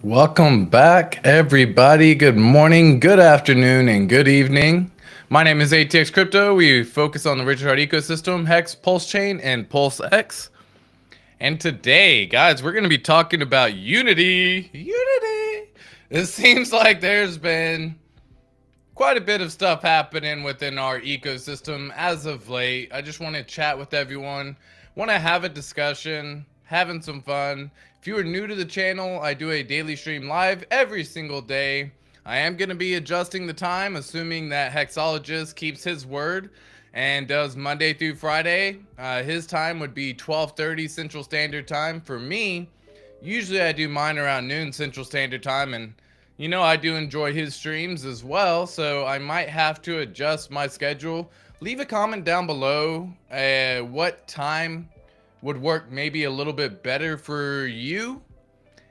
Welcome back, everybody. Good morning, good afternoon, and good evening. My name is ATX Crypto. We focus on the Richard Heart ecosystem, Hex, Pulse Chain, and Pulse X. And today, guys, we're going to be talking about Unity. Unity! It seems like there's been quite a bit of stuff happening within our ecosystem as of late. I just want to chat with everyone, want to have a discussion, having some fun. If you are new to the channel, I do a daily stream live every single day. I am going to be adjusting the time, assuming that Hexologist keeps his word and does Monday through Friday. His time would be 12:30 Central Standard Time. For me, usually I do mine around noon Central Standard Time, and you know, I do enjoy his streams as well, so I might have to adjust my schedule. Leave a comment down below what time would work maybe a little bit better for you,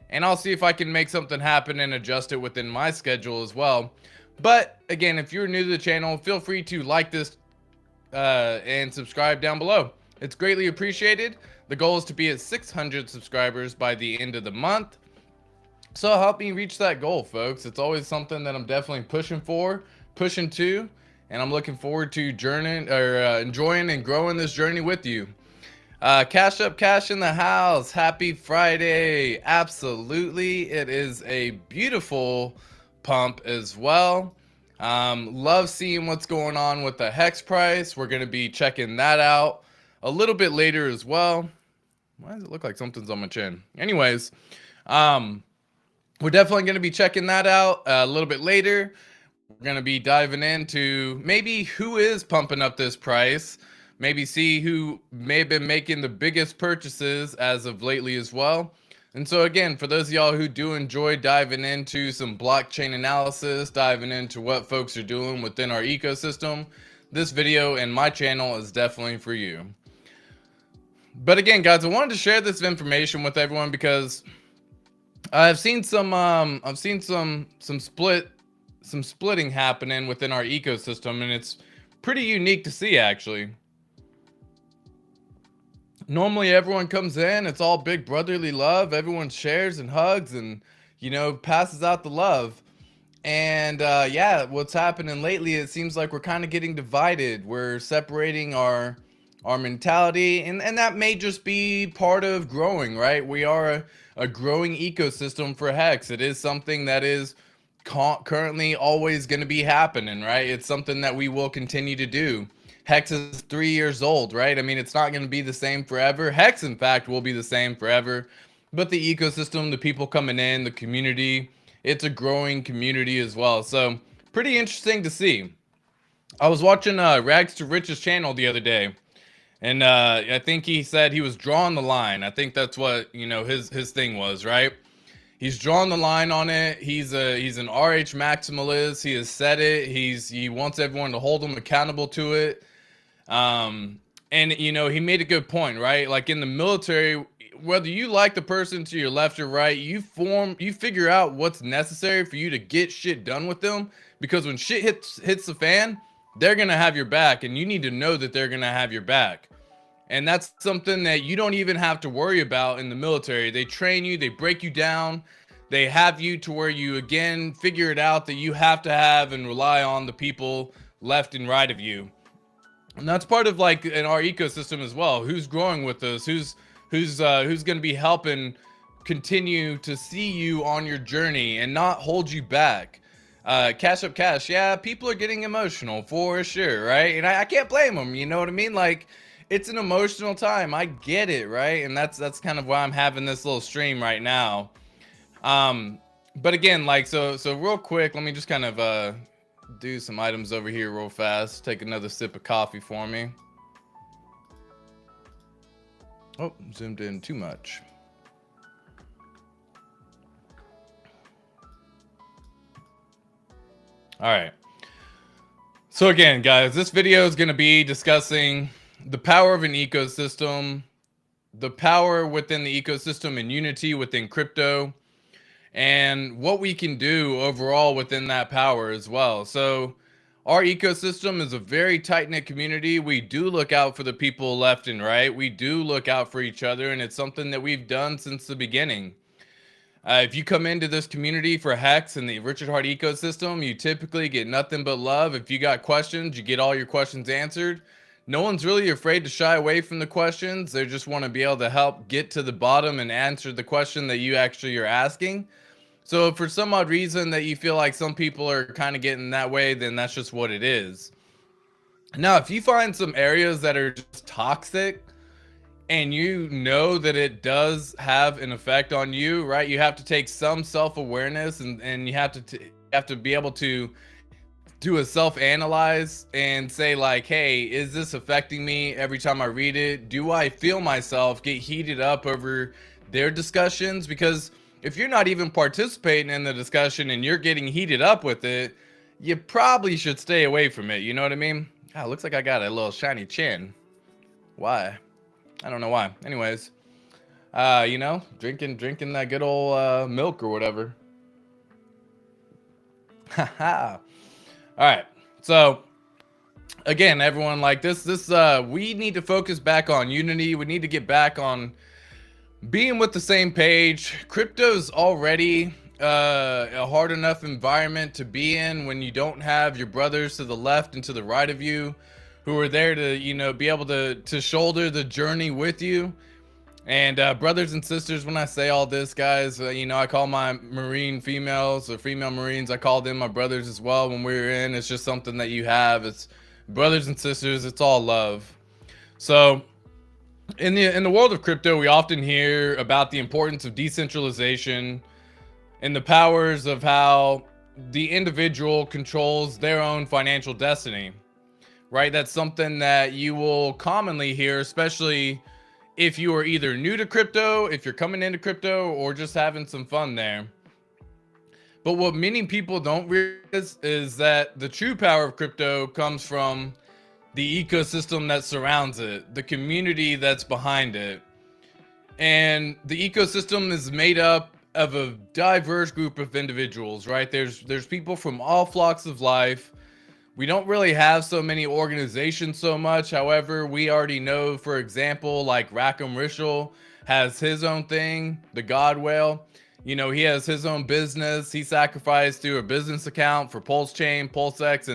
and I'll see if I can make something happen and adjust it within my schedule as well. But again, if you're new to the channel, feel free to like this and subscribe down below. It's greatly appreciated. The goal is to be at 600 subscribers by the end of the month. So help me reach that goal, folks. It's always something that I'm definitely pushing to, and I'm looking forward to enjoying and growing this journey with you. Cash up, cash in the house. Happy Friday. Absolutely. It is a beautiful pump as well. Love seeing what's going on with the Hex price. We're going to be checking that out a little bit later as well. Why does it look like something's on my chin? Anyways, we're definitely going to be checking that out a little bit later. We're going to be diving into maybe who is pumping up this price, maybe see who may have been making the biggest purchases as of lately as well. And so again, for those of y'all who do enjoy diving into some blockchain analysis, diving into what folks are doing within our ecosystem, this video and my channel is definitely for you. But again, guys, I wanted to share this information with everyone because I've seen some splitting happening within our ecosystem, and it's pretty unique to see, actually. Normally everyone comes in, it's all big brotherly love, everyone shares and hugs and, you know, passes out the love. And yeah, what's happening lately, it seems like we're kind of getting divided. We're separating our mentality, and that may just be part of growing, right? We are a growing ecosystem for Hex. It is something that is currently always going to be happening, right? It's something that we will continue to do. Hex is 3 years old, right? I mean, it's not going to be the same forever. Hex, in fact, will be the same forever. But the ecosystem, the people coming in, the community, it's a growing community as well. So pretty interesting to see. I was watching Rags to Riches channel the other day, and I think he said he was drawing the line. I think that's what, you know, his thing was, right? He's drawn the line on it. He's an RH maximalist. He has said it. He wants everyone to hold him accountable to it. And you know, he made a good point, right? Like in the military, whether you like the person to your left or right, you figure out what's necessary for you to get shit done with them, because when shit hits the fan, they're gonna have your back, and you need to know that they're gonna have your back. And that's something that you don't even have to worry about in the military. They train you, they break you down, they have you to where you again figure it out that you have to have and rely on the people left and right of you. And that's part of like in our ecosystem as well. Who's growing with us? Who's going to be helping continue to see you on your journey and not hold you back? Cash up cash. Yeah, people are getting emotional for sure, right? And I can't blame them. You know what I mean? Like, it's an emotional time. I get it, right? And that's kind of why I'm having this little stream right now. But again, like, so real quick, let me just kind of do some items over here real fast. Take another sip of coffee for me. Oh, zoomed in too much. All right. So again, guys, this video is going to be discussing the power of an ecosystem, the power within the ecosystem and unity within crypto, and what we can do overall within that power as well. So our ecosystem is a very tight-knit community. We do look out for the people left and right. We do look out for each other, and it's something that we've done since the beginning. If you come into this community for Hex and the Richard Hart ecosystem, you typically get nothing but love. If you got questions, you get all your questions answered. No one's really afraid to shy away from the questions. They just want to be able to help get to the bottom and answer the question that you actually are asking. So if for some odd reason that you feel like some people are kind of getting that way, then that's just what it is. Now, if you find some areas that are just toxic, and you know that it does have an effect on you, right? You have to take some self-awareness, and you have to be able to do a self-analyze and say like, hey, is this affecting me every time I read it? Do I feel myself get heated up over their discussions? Because if you're not even participating in the discussion and you're getting heated up with it, you probably should stay away from it. You know what I mean? Ah, looks like I got a little shiny chin. Why? I don't know why. Anyways, you know, drinking that good old milk or whatever. Haha. All right. So again, everyone, like this we need to focus back on unity. We need to get back on being with the same page. Crypto's already a hard enough environment to be in when you don't have your brothers to the left and to the right of you who are there to, you know, be able to shoulder the journey with you. And brothers and sisters, when I say all this, guys, you know, I call my Marine females or female Marines, I call them my brothers as well when we're in. It's just something that you have. It's brothers and sisters. It's all love. So in the world of crypto, we often hear about the importance of decentralization and the powers of how the individual controls their own financial destiny. Right? That's something that you will commonly hear, especially if you are either new to crypto, if you're coming into crypto, or just having some fun there. But what many people don't realize is that the true power of crypto comes from the ecosystem that surrounds it, the community that's behind it. And the ecosystem is made up of a diverse group of individuals, right? There's people from all flocks of life. We don't really have so many organizations so much. However, we already know, for example, like Rackham Rishel has his own thing, the God Whale. You know, he has his own business. He sacrificed through a business account for Pulse Chain, PulseX,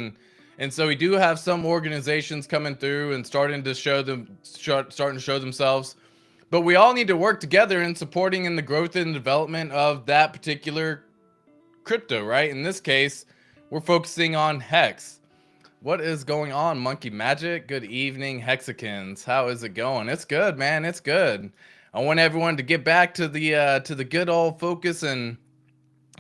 and so we do have some organizations coming through and starting to show themselves. But we all need to work together in supporting in the growth and development of that particular crypto, right? In this case, we're focusing on Hex. What is going on, Monkey Magic? Good evening, Hexicans. How is it going? It's good, man. It's good. I want everyone to get back to the good old focus and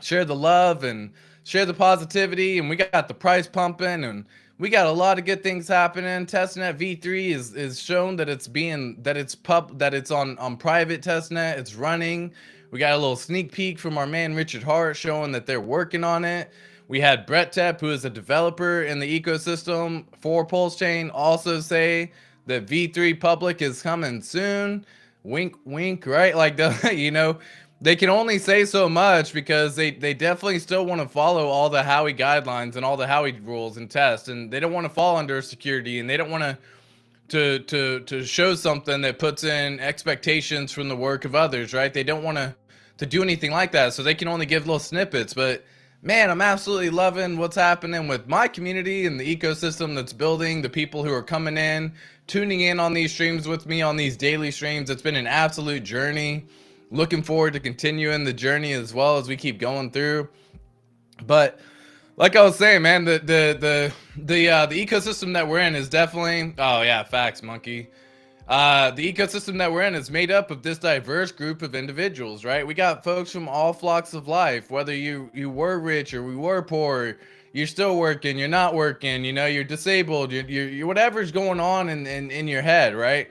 share the love and share the positivity. And we got the price pumping, and we got a lot of good things happening. Testnet V3 is shown that it's on private testnet. It's running. We got a little sneak peek from our man Richard Hart showing that they're working on it. We had Brett Tepp, who is a developer in the ecosystem for Pulse Chain, also say that V3 public is coming soon. Wink, wink, right? Like, you know, they can only say so much because they definitely still want to follow all the Howey guidelines and all the Howey rules and tests, and they don't want to fall under security, and they don't want to show something that puts in expectations from the work of others, right? They don't want to do anything like that, so they can only give little snippets. But man, I'm absolutely loving what's happening with my community and the ecosystem that's building, the people who are coming in, tuning in on these streams with me on these daily streams. It's been an absolute journey. Looking forward to continuing the journey as well as we keep going through. But like I was saying, man, the ecosystem that we're in is definitely, oh yeah, facts, Monkey. The ecosystem that we're in is made up of this diverse group of individuals, right? We got folks from all flocks of life, whether you were rich or we were poor, you're still working, you're not working, you know, you're disabled, you're whatever's going on in your head, right?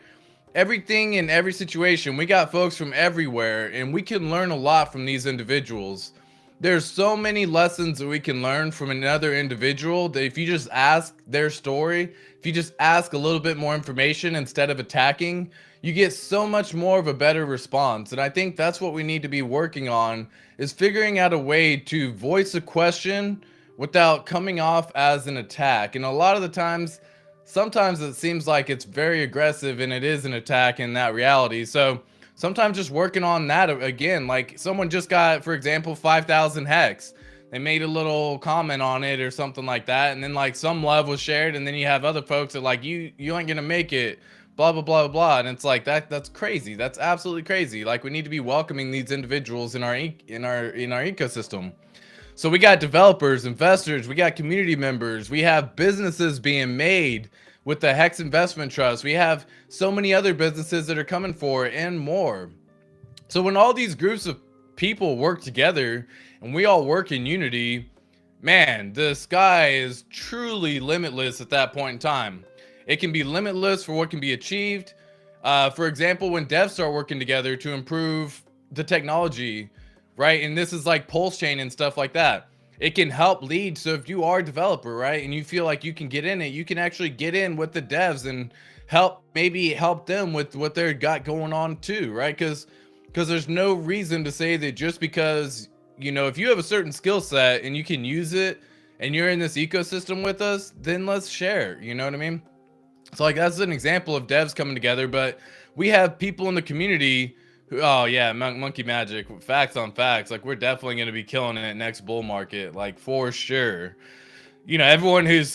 Everything in every situation, we got folks from everywhere, and we can learn a lot from these individuals. There's so many lessons that we can learn from another individual that if you just ask their story, if you just ask a little bit more information instead of attacking, you get so much more of a better response. And I think that's what we need to be working on, is figuring out a way to voice a question without coming off as an attack. And a lot of the times, sometimes it seems like it's very aggressive and it is an attack in that reality. So sometimes just working on that again. Like someone just got, for example, 5,000 hex. They made a little comment on it or something like that, and then like some love was shared, and then you have other folks that like you ain't gonna make it, blah blah blah blah, and it's like that's crazy. That's absolutely crazy. Like we need to be welcoming these individuals in our ecosystem. So we got developers, investors, we got community members, we have businesses being made with the Hex Investment Trust. We have so many other businesses that are coming for it and more. So when all these groups of people work together and we all work in unity, man, the sky is truly limitless at that point in time. It can be limitless for what can be achieved. For example, when devs start working together to improve the technology, right? And this is like pulse chain and stuff like that. It can help lead. So if you are a developer, right, and you feel like you can get in it, you can actually get in with the devs and maybe help them with what they've got going on too, right? Because there's no reason to say that just because, you know, if you have a certain skill set and you can use it and you're in this ecosystem with us, then let's share, you know what I mean? So like that's an example of devs coming together, but we have people in the community who, oh yeah, monkey magic, facts on facts. Like we're definitely going to be killing it next bull market, like for sure. You know, everyone who's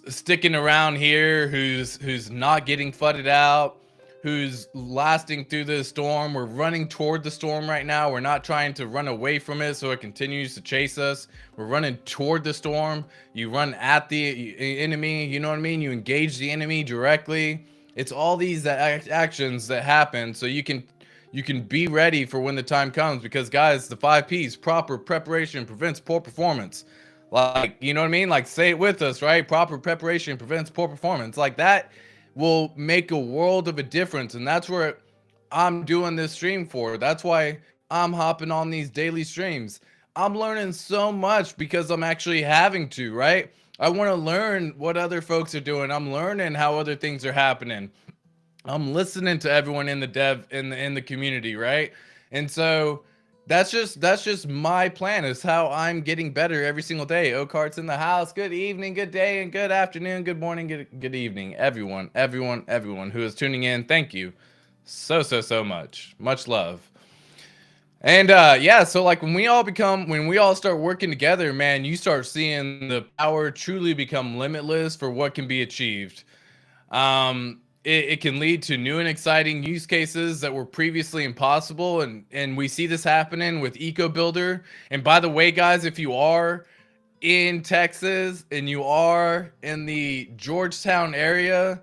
sticking around here, who's not getting fudded out, who's lasting through the storm. We're running toward the storm right now. We're not trying to run away from it so it continues to chase us. We're running toward the storm. You run at the enemy, you know what I mean? You engage the enemy directly. It's all these actions that happen so you can be ready for when the time comes, because guys, the 5 P's, proper preparation prevents poor performance. Like, you know what I mean? Like say it with us, right? Proper preparation prevents poor performance. Like that will make a world of a difference, and that's where I'm doing this stream for. That's why I'm hopping on these daily streams. I'm learning so much because I'm actually having to, right? I want to learn what other folks are doing. I'm learning how other things are happening. I'm listening to everyone in the dev in the community, right? And so that's just my plan, is how I'm getting better every single day. Okart's in the house. Good evening, good day, and good afternoon, good morning, good evening, everyone who is tuning in. Thank you so much. Much love. And yeah, so like when we all start working together, man, you start seeing the power truly become limitless for what can be achieved. It can lead to new and exciting use cases that were previously impossible, and we see this happening with EcoBuilder. And by the way, guys, if you are in Texas and you are in the Georgetown area,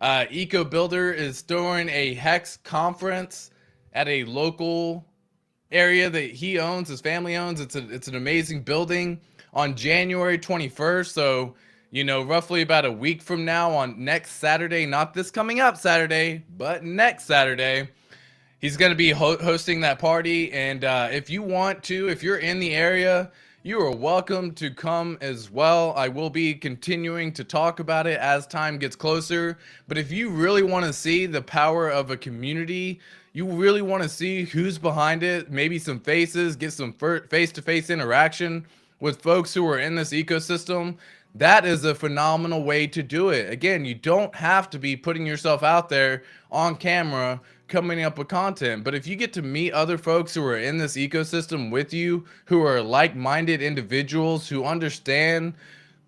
EcoBuilder is throwing a Hex conference at a local area that he owns, his family owns. It's an amazing building on January 21st. So, you know, roughly about a week from now, on next Saturday, not this coming up Saturday, but next Saturday, he's going to be hosting that party. And if you want to, if you're in the area, you are welcome to come as well. I will be continuing to talk about it as time gets closer. But if you really want to see the power of a community, you really want to see who's behind it, maybe some faces, get some face-to-face interaction with folks who are in this ecosystem, that is a phenomenal way to do it. Again, you don't have to be putting yourself out there on camera coming up with content, but if you get to meet other folks who are in this ecosystem with you, who are like-minded individuals who understand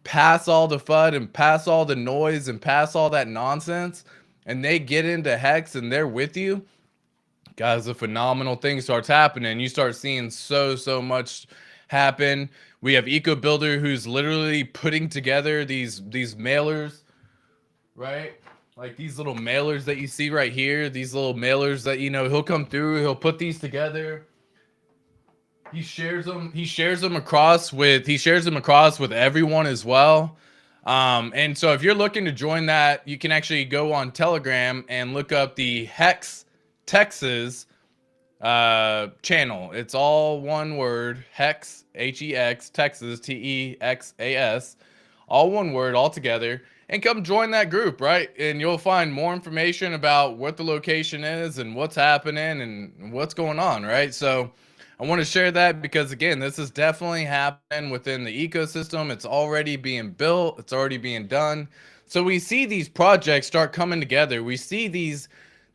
past all the FUD and past all the noise and past all that nonsense, and they get into Hex and they're with you, guys, a phenomenal thing starts happening. You start seeing so much happen. We have EcoBuilder, who's literally putting together these mailers, right? Like these little mailers that you see right here, these little mailers that, you know, he'll come through, he'll put these together. He shares them across with everyone as well. And so if you're looking to join that, you can actually go on Telegram and look up the Hex Texas channel. It's all one word, Hex, Hex, Texas, Texas, all one word, all together, and come join that group, right? And you'll find more information about what the location is and what's happening and what's going on, right? So I want to share that because, again, this is definitely happening within the ecosystem. It's already being built. It's already being done. So we see these projects start coming together. We see these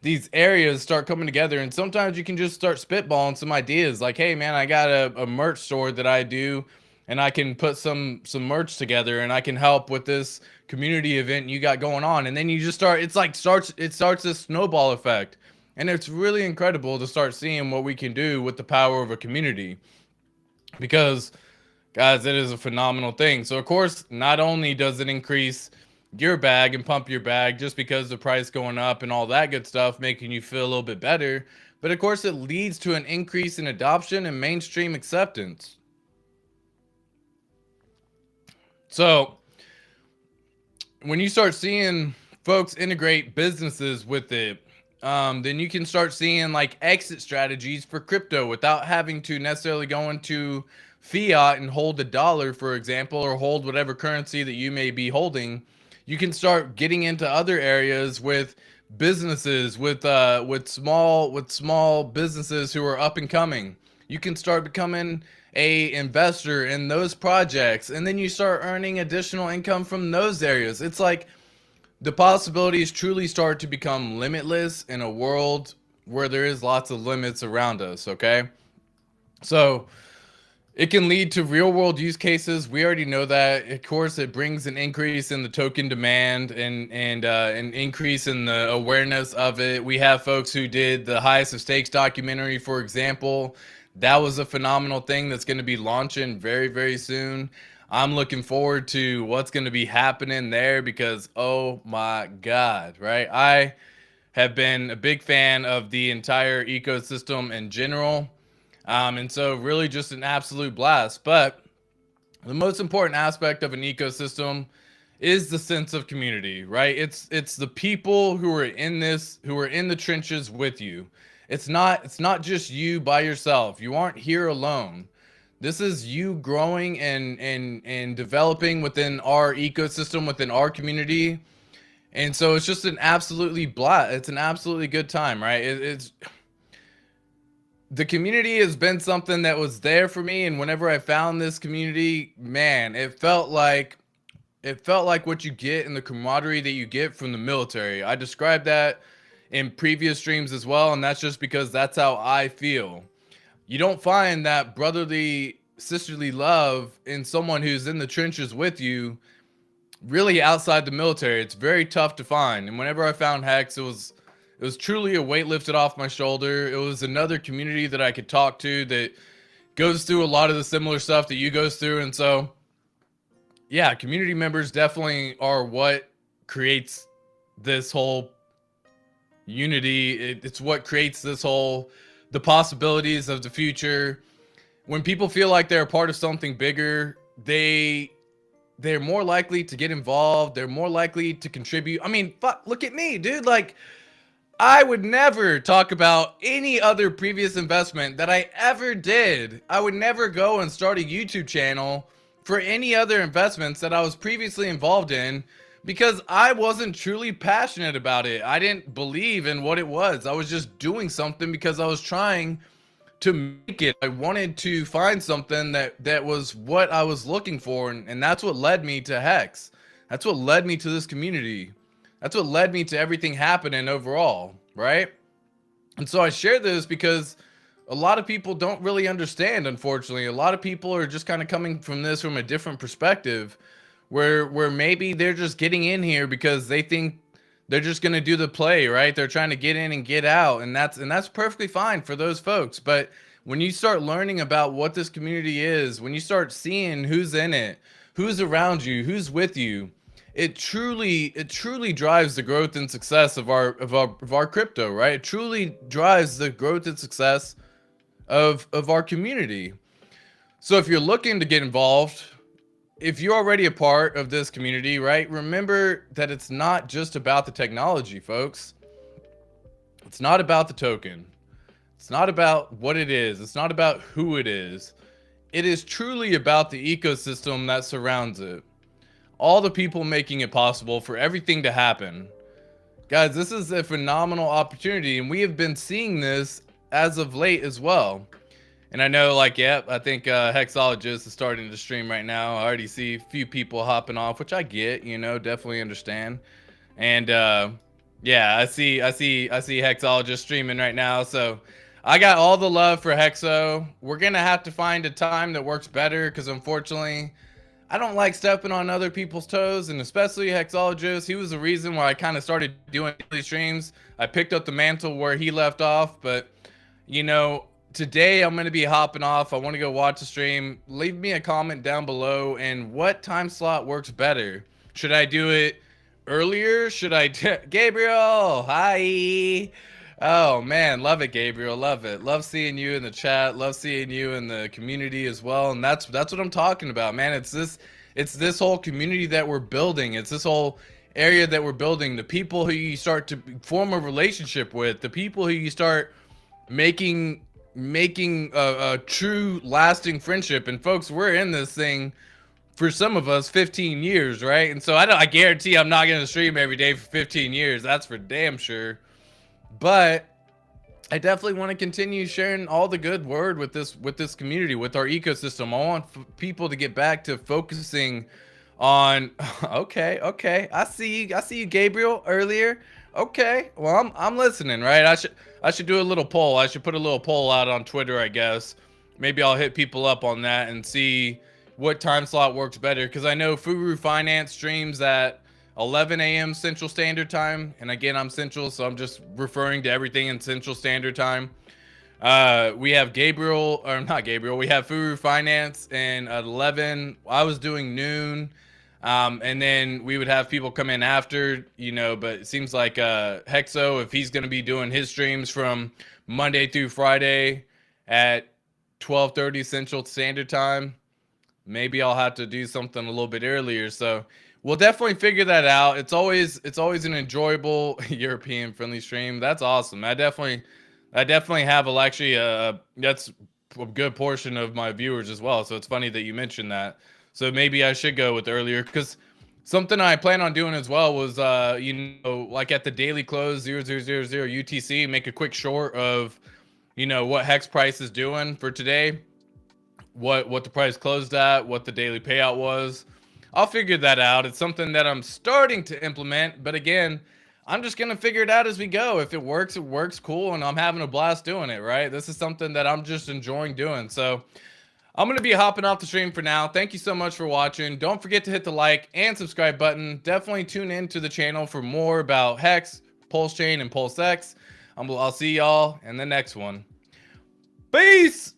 these areas start coming together, and sometimes you can just start spitballing some ideas like, hey man, I got a merch store that I do, and I can put some merch together, and I can help with this community event you got going on. And then you just start, it starts this snowball effect. And it's really incredible to start seeing what we can do with the power of a community, because guys, it is a phenomenal thing. So of course, not only does it increase your bag and pump your bag just because the price going up and all that good stuff, making you feel a little bit better, but of course it leads to an increase in adoption and mainstream acceptance. So when you start seeing folks integrate businesses with it, then you can start seeing like exit strategies for crypto without having to necessarily go into fiat and hold the dollar, for example, or hold whatever currency that you may be holding. You can start getting into other areas with businesses, with small businesses who are up and coming. You can start becoming a investor in those projects, and then you start earning additional income from those areas. It's like the possibilities truly start to become limitless in a world where there is lots of limits around us. Okay, so it can lead to real world use cases. We already know that. Of course, it brings an increase in the token demand and an increase in the awareness of it. We have folks who did the Highest of Stakes documentary, for example. That was a phenomenal thing that's going to be launching very, very soon. I'm looking forward to what's going to be happening there, because oh my God, right? I have been a big fan of the entire ecosystem in general. And so really just an absolute blast. But the most important aspect of an ecosystem is the sense of community, right? It's the people who are in this, who are in the trenches with you. It's not just you by yourself. You aren't here alone. This is you growing and developing within our ecosystem, within our community. And so it's just an absolutely it's an absolutely good time, right? It's the community has been something that was there for me, and whenever I found this community, man, it felt like what you get in the camaraderie that you get from the military. I described that in previous streams as well, and that's just because that's how I feel. You don't find that brotherly, sisterly love in someone who's in the trenches with you really outside the military. It's very tough to find. And whenever I found Hex, it was truly a weight lifted off my shoulder. It was another community that I could talk to that goes through a lot of the similar stuff that you goes through. And so, yeah, community members definitely are what creates this whole unity. It's what creates the possibilities of the future. When people feel like they're a part of something bigger, they're more likely to get involved. They're more likely to contribute. I mean, fuck, look at me, dude. Like, I would never talk about any other previous investment that I ever did. I would never go and start a YouTube channel for any other investments that I was previously involved in, because I wasn't truly passionate about it. I didn't believe in what it was. I was just doing something because I was trying to make it. I wanted to find something that was what I was looking for, and that's what led me to Hex. That's what led me to this community. That's what led me to everything happening overall, right? And so I share this because a lot of people don't really understand, unfortunately. A lot of people are just kind of coming from this from a different perspective, where maybe they're just getting in here because they think they're just going to do the play, right? They're trying to get in and get out, and that's perfectly fine for those folks. But when you start learning about what this community is, when you start seeing who's in it, who's around you, who's with you, it truly drives the growth and success of our crypto, right? It truly drives the growth and success of our community. So if you're looking to get involved, if you're already a part of this community, right, remember that it's not just about the technology, folks. It's not about the token. It's not about what it is. It's not about who it is. It is truly about the ecosystem that surrounds it. All the people making it possible for everything to happen. Guys, this is a phenomenal opportunity, and we have been seeing this as of late as well. And I know, like, yeah, I think Hexologist is starting to stream right now. I already see a few people hopping off, which I get, you know, definitely understand. And Yeah, I see Hexologist streaming right now. So I got all the love for Hexo. We're gonna have to find a time that works better because unfortunately I don't like stepping on other people's toes, and especially Hexologist. He was the reason why I kind of started doing daily streams. I picked up the mantle where he left off, but you know, today I'm going to be hopping off. I want to go watch the stream. Leave me a comment down below and what time slot works better. Should I do it earlier? Gabriel, hi. Oh man, love it, Gabriel. Love it. Love seeing you in the chat. Love seeing you in the community as well. And that's what I'm talking about, man. It's this whole community that we're building. It's this whole area that we're building. The people who you start to form a relationship with, the people who you start making a true lasting friendship. And folks, we're in this thing for some of us 15 years, right? And so I guarantee I'm not going to stream every day for 15 years. That's for damn sure. But I definitely want to continue sharing all the good word with this community, with our ecosystem. I want people to get back to focusing on okay. I see you, Gabriel, earlier. Okay. Well, I'm listening, right? I should do a little poll. I should put a little poll out on Twitter, I guess. Maybe I'll hit people up on that and see what time slot works better, because I know Furu Finance streams at 11 a.m. Central Standard Time, and again, I'm Central, so I'm just referring to everything in Central Standard Time. We have Gabriel, or not Gabriel, we have Furu Finance and at 11. I was doing noon, and then we would have people come in after, but it seems like Hexo, if he's going to be doing his streams from Monday through Friday at 12:30 Central Standard Time, maybe I'll have to do something a little bit earlier. So we'll definitely figure that out. It's always an enjoyable European friendly stream. That's awesome. I definitely have actually that's a good portion of my viewers as well. So it's funny that you mentioned that. So maybe I should go with earlier, because something I plan on doing as well was like at the daily close 0000 UTC, make a quick short of what Hex price is doing for today, what the price closed at, what the daily payout was. I'll figure that out. It's something that I'm starting to implement, but again, I'm just going to figure it out as we go. If it works, cool, and I'm having a blast doing it, right? This is something that I'm just enjoying doing. So I'm going to be hopping off the stream for now. Thank you so much for watching. Don't forget to hit the like and subscribe button. Definitely tune in to the channel for more about Hex, Pulse Chain, and Pulse X. I'll see y'all in the next one. Peace!